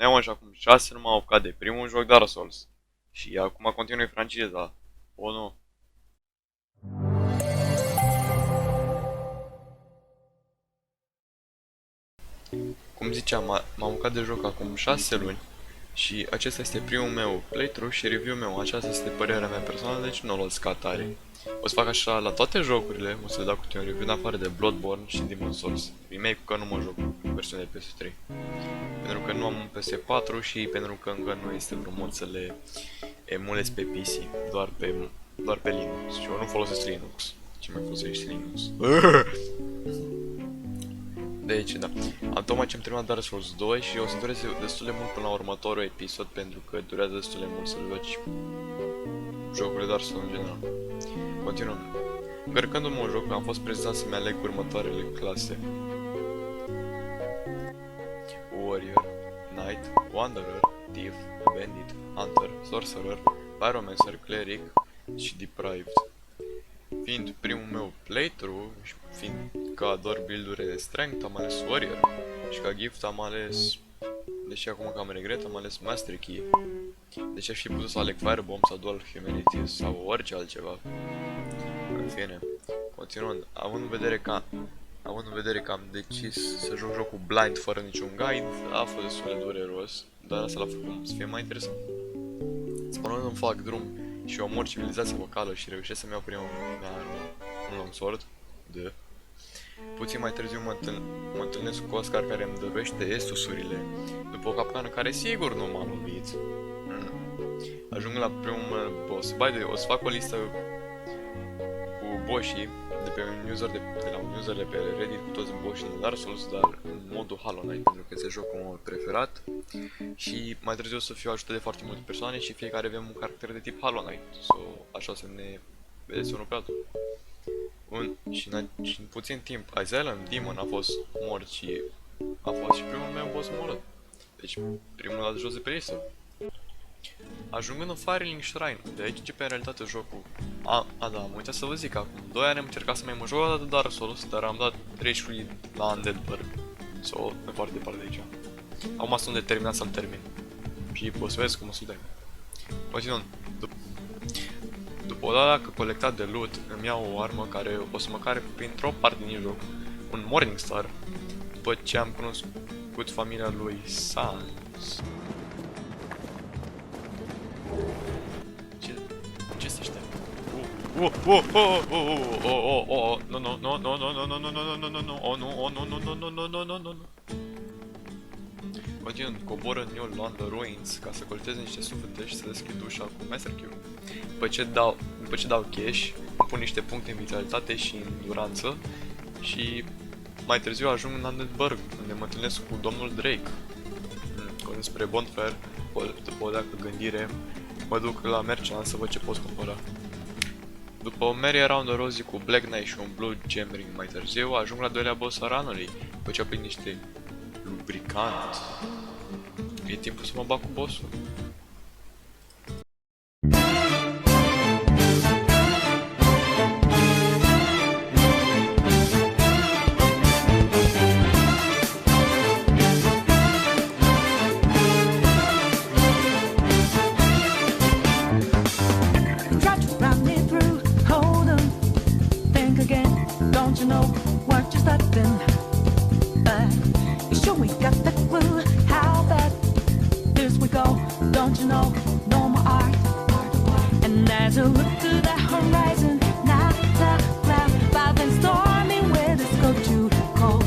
spuneam așa cum 6 nu m-au apucat de primul joc Dark Souls. Și acum continui franciza. O, nu. Cum ziceam, m-am apucat de joc acum 6 luni. Și acesta este primul meu playthrough și review meu. Aceasta este părerea mea personală, deci nu o luați ca atare. O să fac așa la toate jocurile, o să le dau cu un review în afară de Bloodborne și Demon's Souls. Remake-ul că nu mă joc cu versiunea de PS3. Pentru că nu am un PS4 și pentru că încă nu este frumos să le emulez pe PC, doar pe Linux. Și eu nu folosesc Linux. Ce mai folosești Linux? Deci, da. Am tocmai ce am terminat Dark Souls 2 și o să dureze destul de mult până la următorul episod pentru că durează destul de mult să joci jocurile Dark Souls în general. Continuăm. Încărcându-mă un joc, am fost prezentat să-mi aleg următoarele clase: Warrior, Knight, Wanderer, Thief, Bandit, Hunter, Sorcerer, Pyromancer, Cleric și Deprived. Fiind primul meu playthrough și fiind că ador build-urile de strength, am ales Warrior și ca gift am ales, deși acum cam regret, am ales Master Key. Deci aș fi putut să aleg Firebomb sau Dual Humanities sau orice altceva. În fine, continuând, având în vedere că am decis să joc jocul blind fără niciun guide, a fost destul de dureros, dar asta l-a făcut să fie mai interesant. Spunând îmi fac drum și omor civilizația locală și reușesc să-mi iau prima mea armă, un longsword, de. Puțin mai târziu mă întâlnesc cu Oscar care îmi dăruiește estusurile, după o capcană care sigur nu m-a lovit. Ajung la primul meu boss. By the way, o să fac o listă cu bossii de la un user de pe Reddit cu toți bossii de Dark Souls, dar în modul Hollow Knight, pentru că este jocul meu preferat. Și mai târziu o să fiu ajutat de foarte multe persoane și fiecare avem un caracter de tip Hollow Knight. Așa o să ne vedeți unul pe altul. Și în puțin timp, Asylum Demon a fost mort și a fost și primul meu boss omorât. Deci, primul dat jos de pe listă. Ajungând în Firelink Shrine, de aici începe în realitate jocul. Da, am uitat să vă zic, acum 2 ani am încercat să mai mă joc de Dark Souls, dar am dat rage la Undead Burg. E foarte departe de aici. Acum sunt determinat să-l termin. Și o să vezi cum o să-l termin. Continuând. După o dată colectat de loot, îmi iau o armă care o să mă care printr-o parte din joc. Un Morningstar. După ce am cunoscut familia lui Sans. Ce este ăștia? Continuând, cobor în New London Ruins ca să colecteze niște suflete și să deschid ușa cu Master Q. După ce dau cash, îmi pun niște puncte în vitalitate și în enduranță și mai târziu ajung în Undead unde mă întâlnesc cu domnul Drake. Când spre Bonfire, după o dacă gândire, mă duc la Merchant să văd ce pot cumpăra. După o Merry Around the Rosie cu Black Knight și un Blue Gem Ring mai târziu, ajung la doilea boss a ranului, după ce aprind niște lubricant. E timpul să mă bag cu bossul. Don't you know, no more art. And as I look to the horizon, not a cloud, but then stormy weather's go too cold.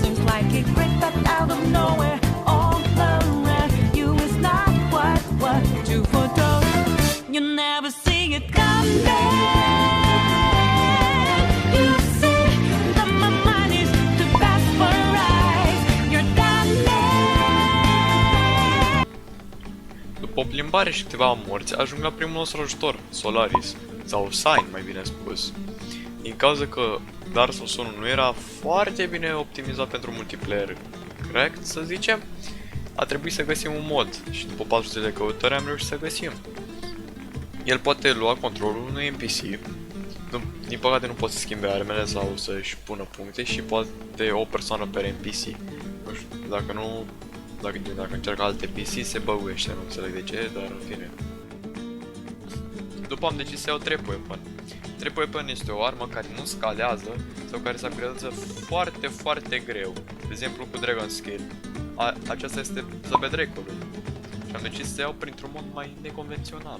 Seems like it crept up out of nowhere, all around you is not what you foretold. You never see it coming. You see that my mind is too fast for eyes. You're După o plimbare și câteva morți, ajung la primul nostru ajutor, Solaris, sau Sign, mai bine spus. Din cauza că Dark Souls 1 nu era foarte bine optimizat pentru multiplayer, corect, să zicem, a trebuit să găsim un mod și după 4 zile de căutări am reușit să găsim. El poate lua controlul unui NPC, din păcate nu poate să schimbe armele sau să-și pună puncte și poate o persoană pe NPC. Nu știu, dacă nu dacă încearcă alte PC se băguiește, nu înțeleg de ce, dar în fine. După am decis să iau Trap Weapon. Trap Weapon este o armă care nu scalează sau care se upgradează foarte, foarte greu. De exemplu cu Dragon Scale. Aceasta este săbe dracului. Și am decis să iau printr-un mod mai neconvențional.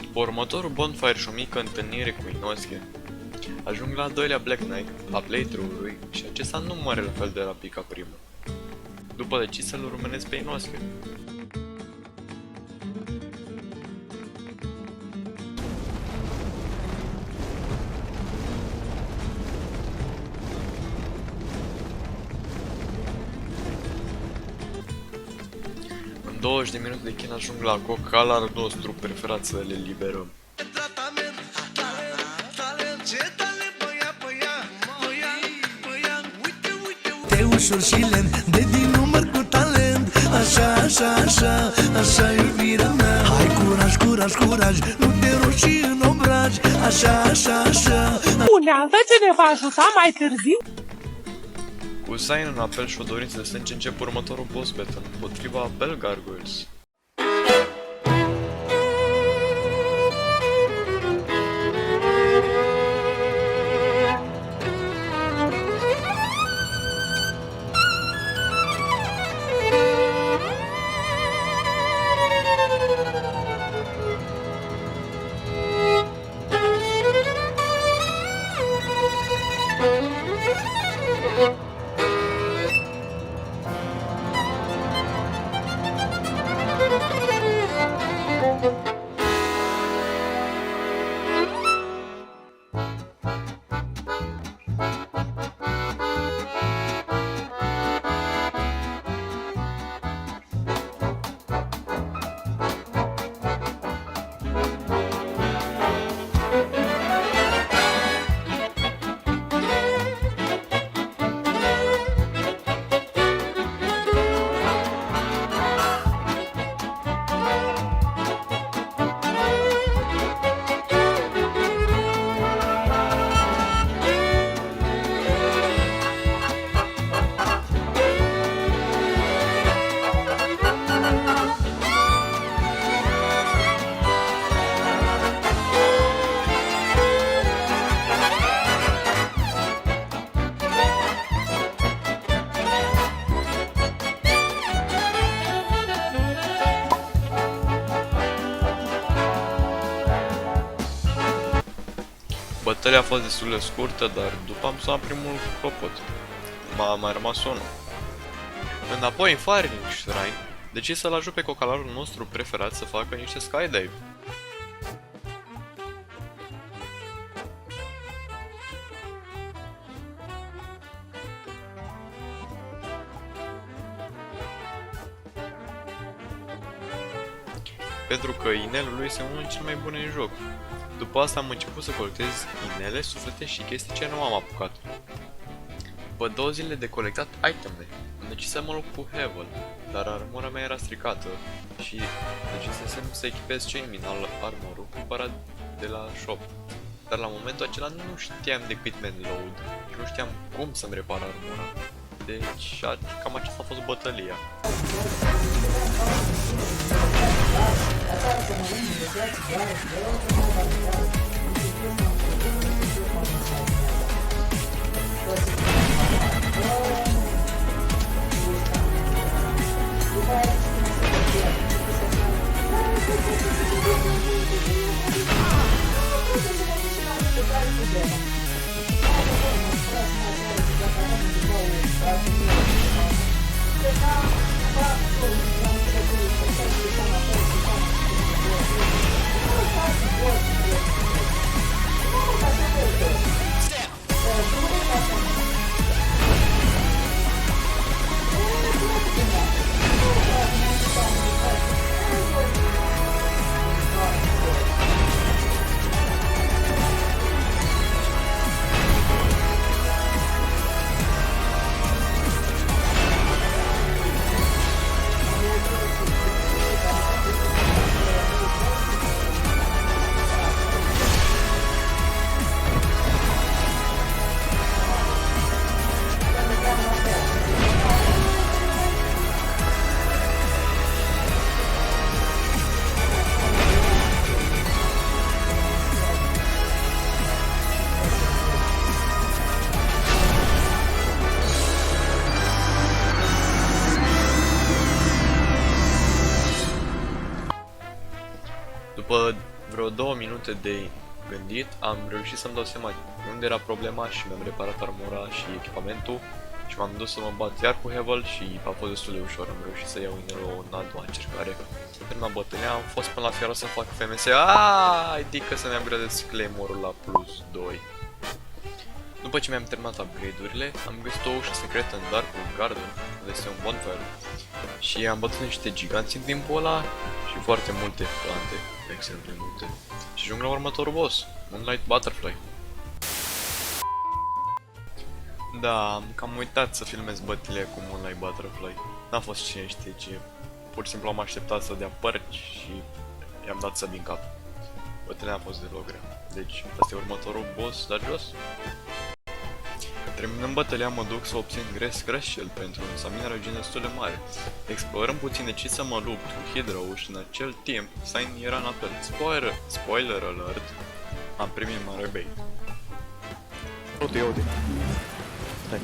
După următorul bonfire și o mică întâlnire cu Inosuke, ajung la al doilea Black Knight, a playthrough-ului, și acesta nu moare la fel de rapid ca primul. După decis să-l urmăresc pe Inosuke. În 20 de minute de chin ajung la cocalarul nostru preferat să le liberăm. Te ușor și lent, de din număr cu talent. Așa, așa, așa, așa iubirea mea. Hai curaj, curaj, curaj, nu te roși în obraj. Așa, așa, așa. Unealtă ce ne va ajuta mai târziu. Cu Zain în apel și o dorință de sânge încep următorul boss battle împotriva Bell Gargoyles. Bătălia a fost destul de scurtă, dar după am sunat primul clopot. M-a mai rămas unul. Înapoi în Firelink Shrine, decis să-l ajut pe cocalarul nostru preferat să facă niște skydive. Pentru că inelul lui este unul din cele mai bune în joc. După asta am început să colectez inele, suflete și chestii ce nu am apucat. După 2 zile de colectat iteme, am decis să mă lupt cu Heaven, dar armura mea era stricată și decisesem să echipez Chainmail armorul cumpărat de la shop. Dar la momentul acela nu știam de equipment load și nu știam cum să-mi repar armura. Deci cam aceasta a fost bătălia. După vreo 2 minute de gândit, am reușit să-mi dau seama unde era problema și mi-am reparat armura și echipamentul și m-am dus să mă bat iar cu Hevel și a fost destul de ușor, am reușit să iau inelul în a doua încercare. În prima bătălie am fost până la fiară să fac FMS, adică să mi upgradez Claymore-ul la plus 2. După ce mi-am terminat upgrade-urile, am găsit o ușă secretă în Darkwood Garden, unde este un bonfire. Și am bătut niște giganți în timpul ăla și foarte multe plante, extrem de multe. Și ajung la următorul boss, Moonlight Butterfly. Da, am cam uitat să filmez bătile cu Moonlight Butterfly. N-a fost cine știe ce. Pur și simplu am așteptat să dea părci și i-am dat să din cap. Bătile n-a fost deloc grea. Deci, asta e următorul boss, dar jos. Terminând bătălia, mă duc să obțin Crashshell pentru un stamina regen destul de mare. Explorăm puțin de ce să mă lupt cu Hydro și în acel timp Sign era în apel. Spoiler alert, am primit mare bait. Uite. Stai.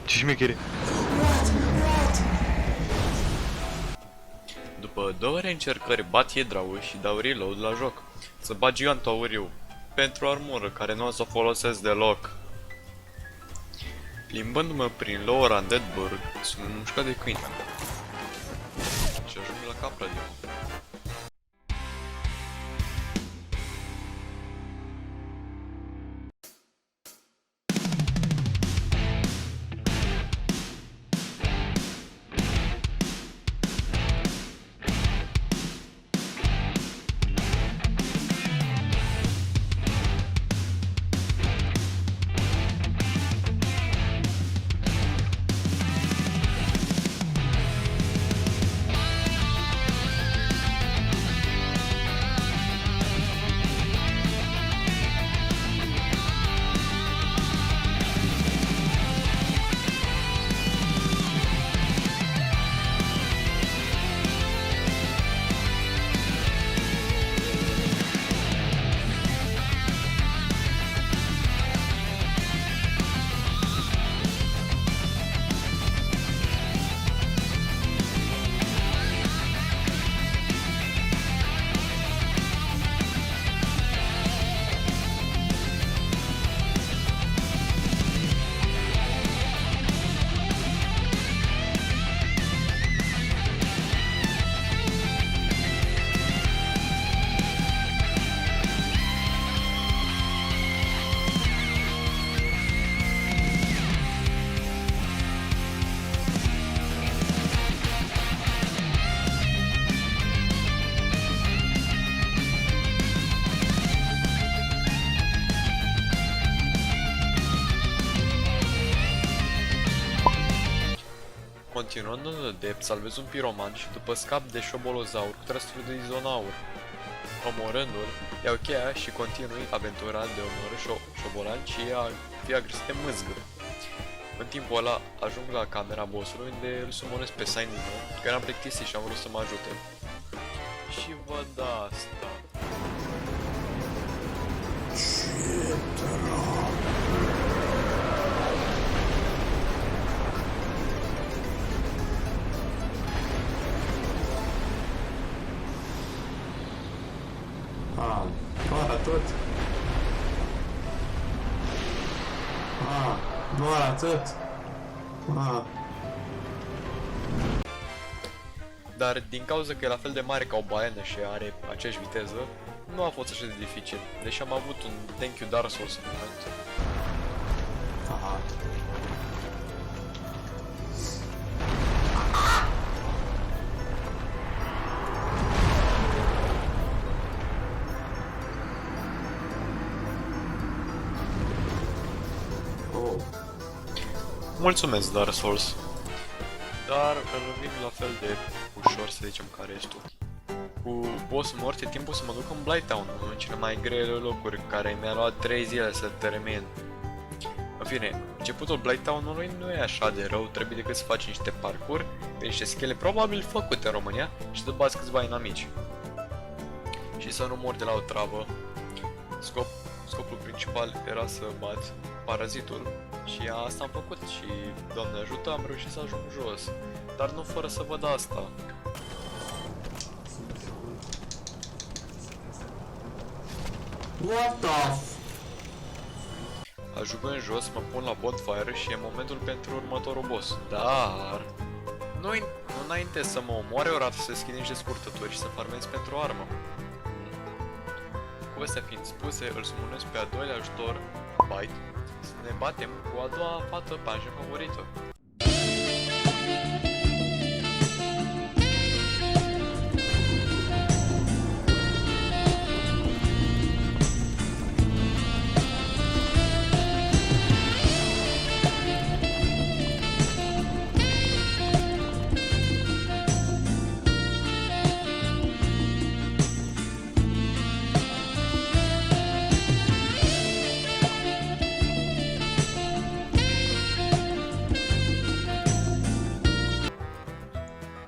Ce șmechere. După 2 încercări bat Hydra-ul și dau reload la joc. Să bat gigantul auriu pentru armură care nu o să o folosesc deloc. Plimbându-mă prin Lower Undeadburg, sunt mușcat de câini. Și ajung la capra din nou. Continuând în dept, salvez un piroman și după scap de șobolozaur cu trăsuri de izonaur. Omorându-l, iau cheia și continui aventura de omorâ șobolan și ea fie agresat de mâzgă. În timpul ăla ajung la camera bossului unde îl sumonez pe Sign din nou, că eram plictisit și am vrut să mă ajute. Și văd asta. Tot. Doar atât. Dar din cauza că e la fel de mare ca o baiană și are aceeași viteză, nu a fost așa de dificil, deși am avut un thank you Dark Souls în moment. Aha. Mulțumesc, Dark Souls. Dar îl vin la fel de ușor, să zicem, care ești tu. Cu boss-ul mort e timpul să mă duc în Blighttown, unul din cele mai grele locuri, care mi-a luat 3 zile să termin. În fine, începutul Blighttown-ului nu e așa de rău, trebuie decât să faci niște parcuri, pe niște schele probabil făcute în România și să bați câțiva inamici. Și să nu mori de la o travă. Scopul principal era să bat parazitul și asta am făcut și, Doamne ajută, am reușit să ajung jos, dar nu fără să văd asta. What the f... Ajung în jos, mă pun la bonfire și e momentul pentru următorul boss. Dar... Nu înainte să mă omoare, ori să schimb niște scurtături și să farmez pentru armă. Cu astea fiind spuse, îl sumonez pe a doilea ajutor, Bite, să ne batem cu a doua fată pajă favorită.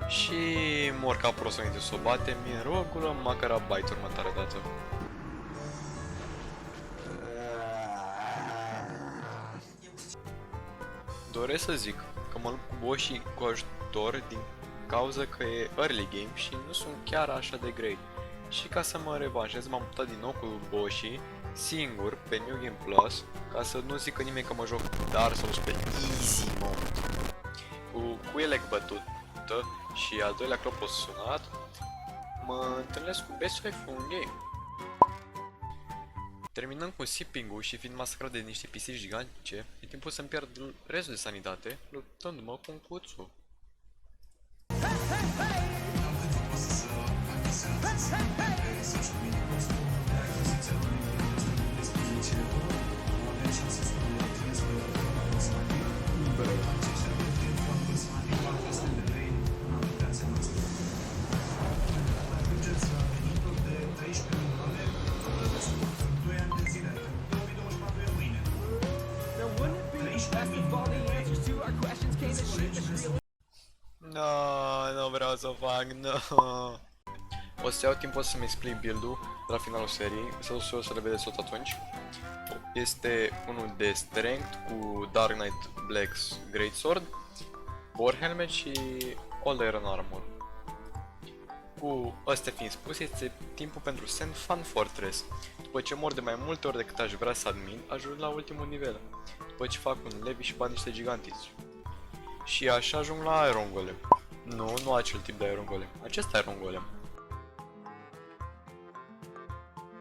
Și mor ca prost înainte să o batem, în rogul măcar a Bite următoarea dată. Doresc să zic că mă lupt cu bossii cu ajutor din cauza că e early game și nu sunt chiar așa de grei. Și ca să mă revanșez, m-am mutat din nou cu bossii singur pe New Game Plus, ca să nu zică nimeni că mă joc Dark Souls pe easy mode. Cu Quilek bătută și al doilea clopot sunat, mă întâlnesc cu best wife în game. Terminând cu sipping-ul și fiind masacrat de niște pisici gigantice, e timpul să-mi pierd restul de sanitate, luptându-mă cu un cuțu. Nu vreau să fac, no. O să iau timpul să-mi explic build-ul de la finalul seriei, să le vedeți tot atunci. Este unul de strength cu Dark Knight Black's Greatsword, War Helmet și All Iron Armor. Cu astea fiind spus, este timpul pentru Sand Fan Fortress. După ce mor de mai multe ori decât aș vrea să admin, ajung la ultimul nivel. După ce fac un levi și bat niște gigantiți. Și așa ajung la Iron Golem. Nu acel tip de Iron Golem. Acest Iron Golem.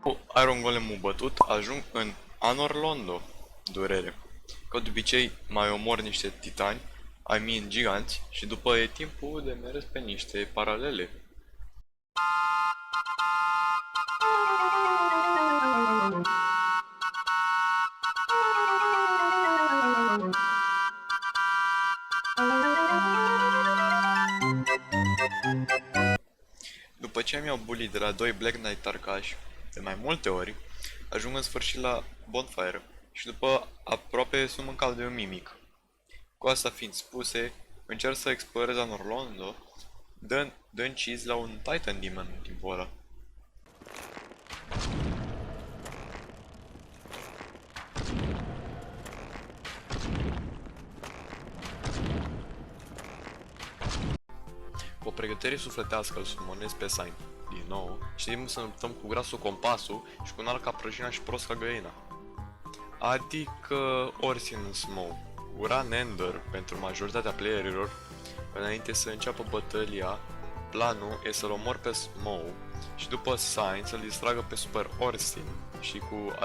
Cu Iron Golem-ul bătut, ajung în Anor Londo. Durere. Ca de obicei, mai omor niște titani, giganți, și după e timpul de mers pe niște paralele. După ce mi-au bulit de la 2 Black Knight Tarkași de mai multe ori, ajung în sfârșit la bonfire și după aproape sunt mâncat de un mimic. Cu asta fiind spuse, încerc să explorez Anor Londo, dând cheese la un Titan Demon în timpul ăla. Cu o pregătire sufletească îl sumonez pe Sign din nou și timp să luptăm cu grasul Compasul și cu un alt ca prăjina și prost ca găina. Adică Orsin în Smoke. Uran Ender pentru majoritatea playerilor, înainte să înceapă bătălia, planul e să-l omor pe Smoke și după Sign să-l distragă pe Super Orsin. Și cu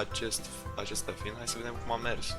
acestea fiind, hai să vedem cum a mers.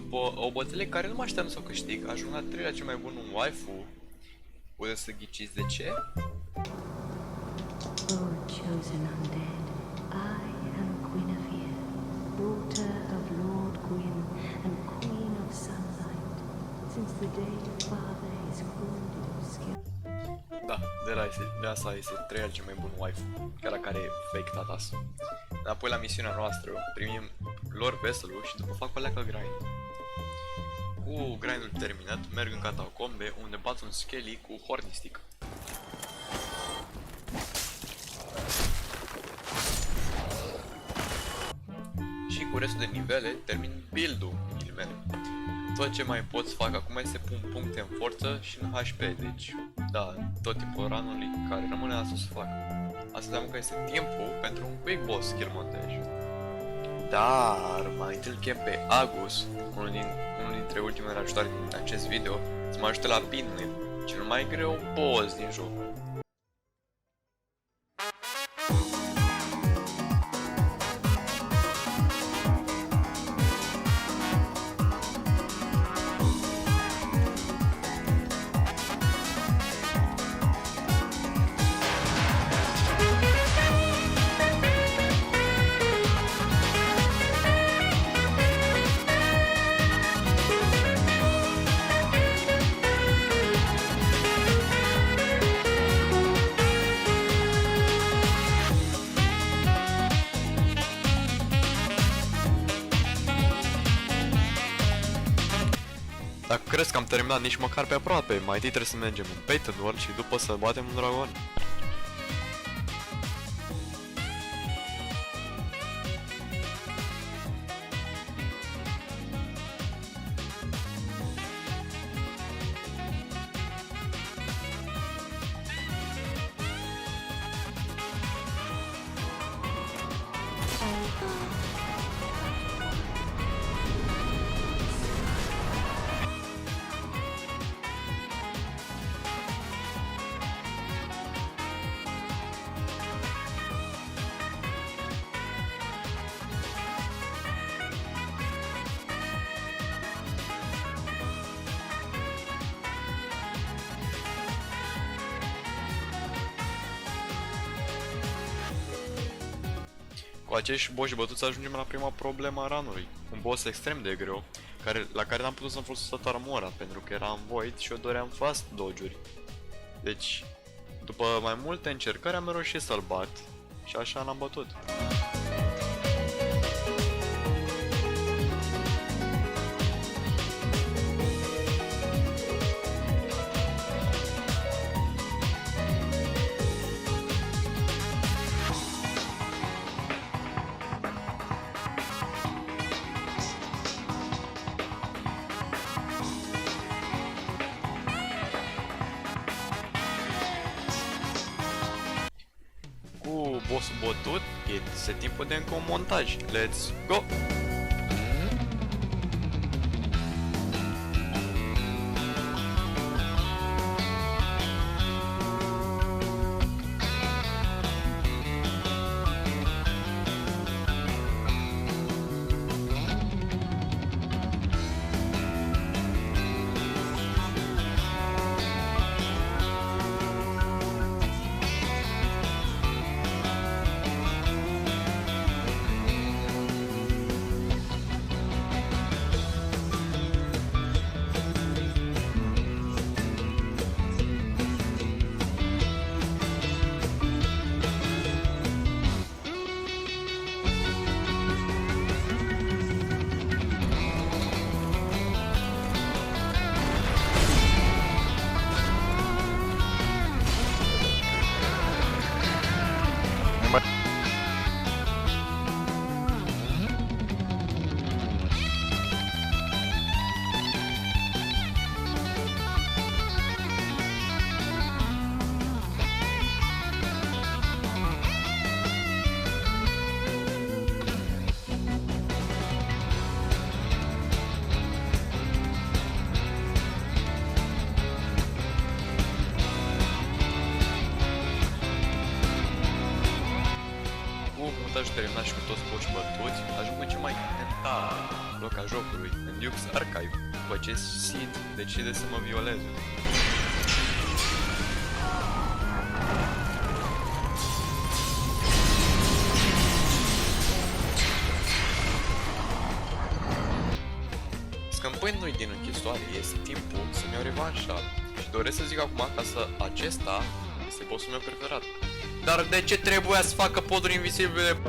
După o bătălie care nu mă așteptam să o câștig, ajung la 3-lea cel mai bun un waifu. Puteți să ghiciți de ce? O chosen undead, I am Guinevere, daughter of Lord Gwyn and Queen of Sunlight. Since the day your father is wounded obscure. Da, de asta este 3-lea cel mai bun waifu, chiar la care e fake tatas. Apoi la misiunea noastră primim lor vessel-ul și după fac o leacă grind. Cu grindul terminat, merg în catacombe unde bat un skelly cu hornistic. Și cu restul de nivele termin build-ul ghilimele. Tot ce mai pot să fac acum este să pun puncte în forță și în HP, deci da, tot timpul ranului care rămâne asta să fac. Asta înseamnă că este timpul pentru un quick boss skill montaj. Dar mai întâi chem pe Agus, unul dintre ultimele ajutoare din acest video, să mă ajute la Pinwheel, cel mai greu boss din joc. Dacă crezi că am terminat nici măcar pe aproape, mai întâi trebuie să mergem în Payton World și după să batem un dragon. Cu acești boși bătuți ajungem la prima problemă a ranului. Un boss extrem de greu, la care n-am putut să-mi folosesc armura, pentru că era în void și eu doream fast dodge-uri. Deci, după mai multe încercări am reușit să-l bat și așa l-am bătut. Cu bossul bătut, este timpul de încă un montaj. Let's go! Montajul terminat și cu toți boși bătuți, ajung în cel mai mental loca jocului, în Duke's Archive, după ce Sid decide să mă violeze. Scăpându-i din închisoare, este timpul să-mi iau revanșa și doresc să zic acum ca să acesta este bossul meu preferat. Dar de ce trebuia să facă poduri invizibile?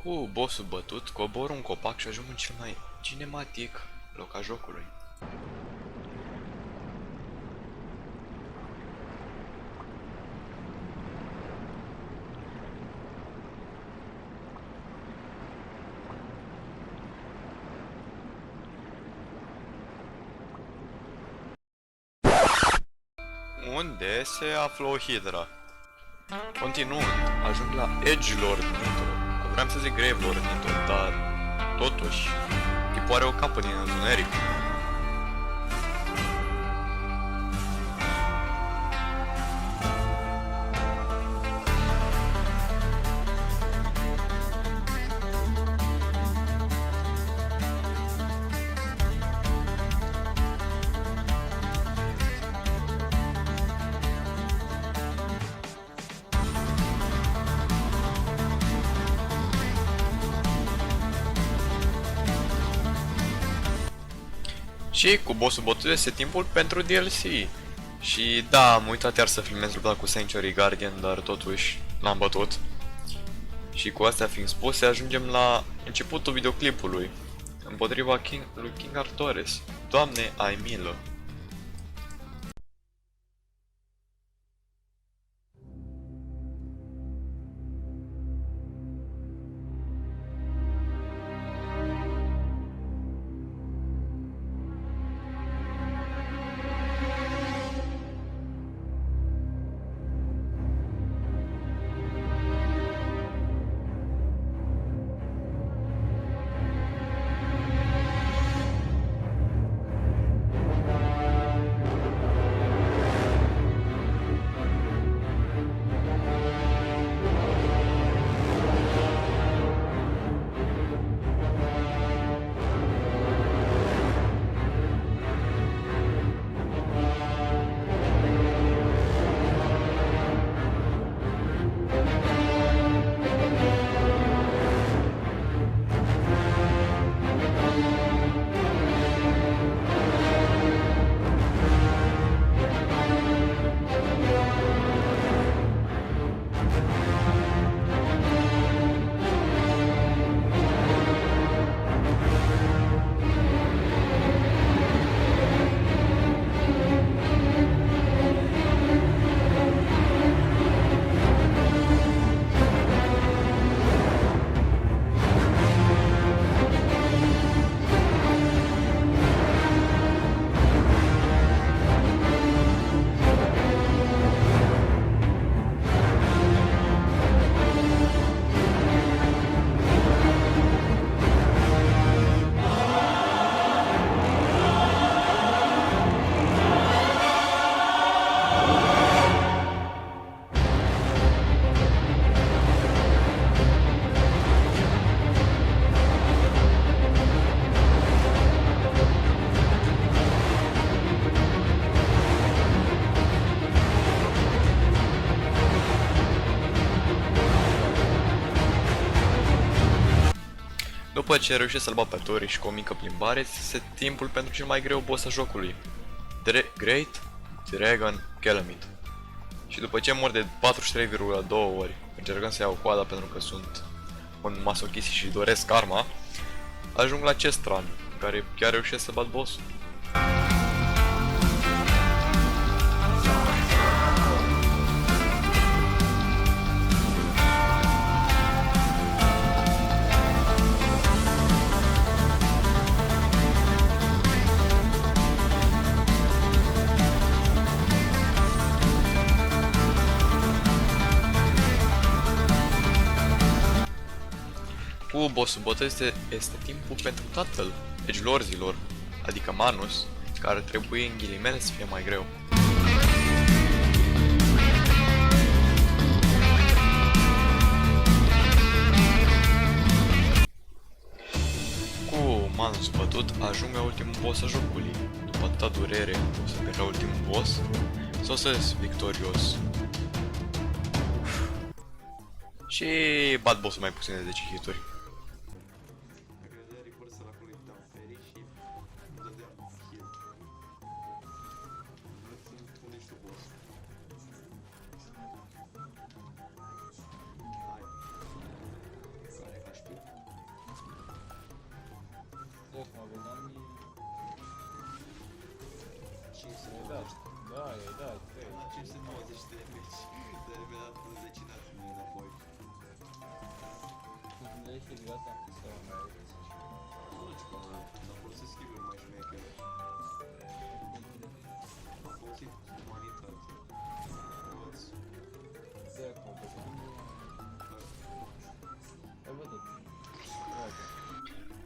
Cu bossul bătut, cobor un copac și ajung în cel mai cinematic loc al jocului. Unde se află o hidra? Continuând, ajung la Edgelord Nitro. Vreau să zic Gravelord Nitro, dar totuși, tipul are o capă din întuneric. Și cu bossul bătut este timpul pentru DLC. Și da, am uitat iar să filmez lupta cu Sanctuary Guardian, dar totuși l-am bătut. Și cu astea fiind spuse, ajungem la începutul videoclipului împotriva lui King Arthures. Doamne, ai milă! După ce reușești să-l bat pe Tori și cu o mică plimbare, este timpul pentru cel mai greu boss al jocului, Great Dragon Calamity. Și după ce mor de 43,2 ori, încercând să iau coada pentru că sunt un masochist și doresc karma, ajung la acest run, în care chiar reușesc să bat bossul. Cu bossul botă este timpul pentru tatăl edgelorzilor, adică Manus, care trebuie în ghilimele să fie mai greu. Cu Manus bătut, ajung la ultimul boss al jocului. După atâta durere, o să pierd la ultimul boss, sau o să ies victorios. Și bat bossul mai puțin de 10 hituri.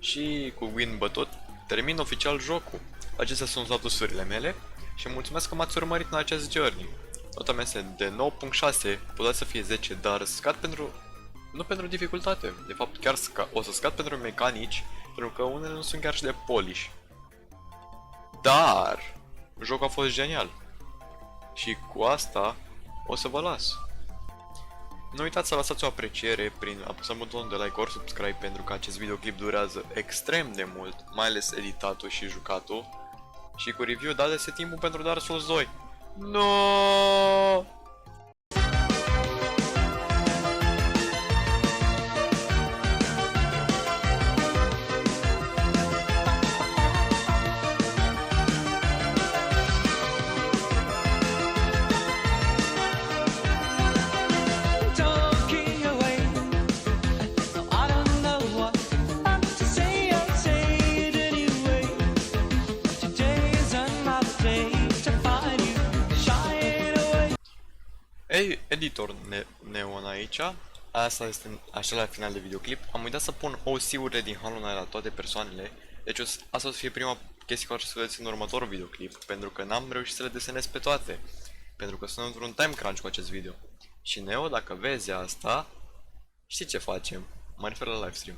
Și cu win bătut, termin oficial jocul. Acestea sunt statusurile mele și mulțumesc că m-ați urmărit în acest journey. Nota mea este de 9.6, putea să fie 10, dar scad nu pentru dificultate. De fapt chiar o să scad pentru mecanici, pentru că unele nu sunt chiar și de polish. Dar jocul a fost genial. Și cu asta o să vă las. Nu uitați să lăsați o apreciere prin apăsând butonul de like ori subscribe, pentru că acest videoclip durează extrem de mult, mai ales editatul și jucatul. Și cu review dați timpul pentru Dark Souls 2. No! Talking away, I don't know what to say. I'll say it anyway. Today is another day to find you shying away. Ei, editor Neon aici. Asta este așa la final de videoclip. Am uitat să pun OC-urile din Hollow Knight la toate persoanele. Deci asta o să fie prima chestie care o să vedeți în următorul videoclip, pentru că n-am reușit să le desenez pe toate. Pentru că sunt într-un time crunch cu acest video. Și Neo, dacă vezi asta, știi ce facem? Mă refer la livestream.